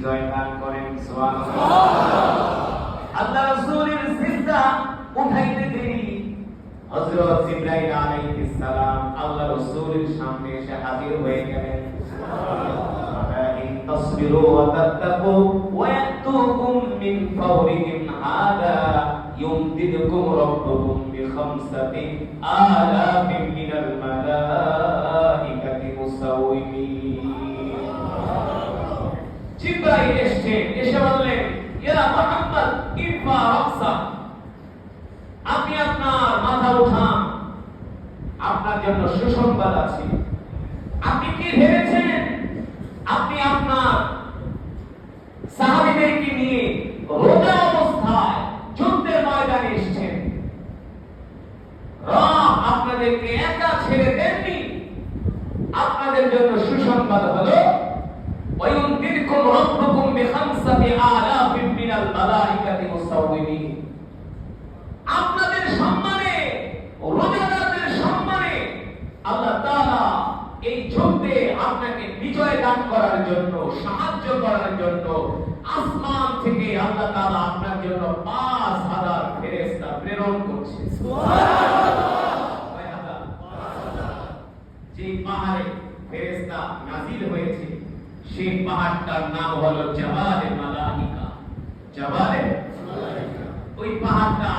বিজয় দান করেন। সুবহানাল্লাহ। আল্লাহ রাসূলের সিজদা উঠাইতে দেরি হযরত জিবরাইল আলাইহিস সালাম আল্লাহ রাসূলের সামনে এসে হাজির হয়ে গেলেন। تصبروا وتتقوا ويأتوكم من فورهم هذا يمددكم ربكم بخمسة آلاف من الملائكة مسومين। জিবরাইল এসে বললেন, ইয়া মুহাম্মদ ইরফা রাসা, আপনি আপনার মাথা উঠান, আপনার জন্য সুসংবাদ আছে। আপনি কি ভেবেছেন আপনি আপনার সাহাবীদেরকে নিয়ে রোজা অবস্থায় যুদ্ধের ময়দানে এসেছেন? রব আপনাদেরকে একা ছেড়ে দেননি। আপনাদের জন্য সুসংবাদ হলো ওয়ায়ুনদিরকুম রাব্বুকুম বিখামসাতি আলাফিন মিনাল মালাইকাতি মুসাওয়িমিন। আপনাদের সম্মানে, রোজাদারদের সম্মানে আল্লাহ তাআলা এই যুদ্ধে আপনাকে বিজয় দান করার জন্য, সাহায্য করার জন্য আসমান থেকে আল্লাহ তাআলা আপনার জন্য 5000 ফেরেশতা প্রেরণ করছে। সুবহানাল্লাহ। যে পাহাড়ে ফেরেশতা নাজিল হয়েছে সেই পাহাড়টার নাম হলো জাবালে মালাইকা। জাবালে মালাইকা। ওই পাহাড়টা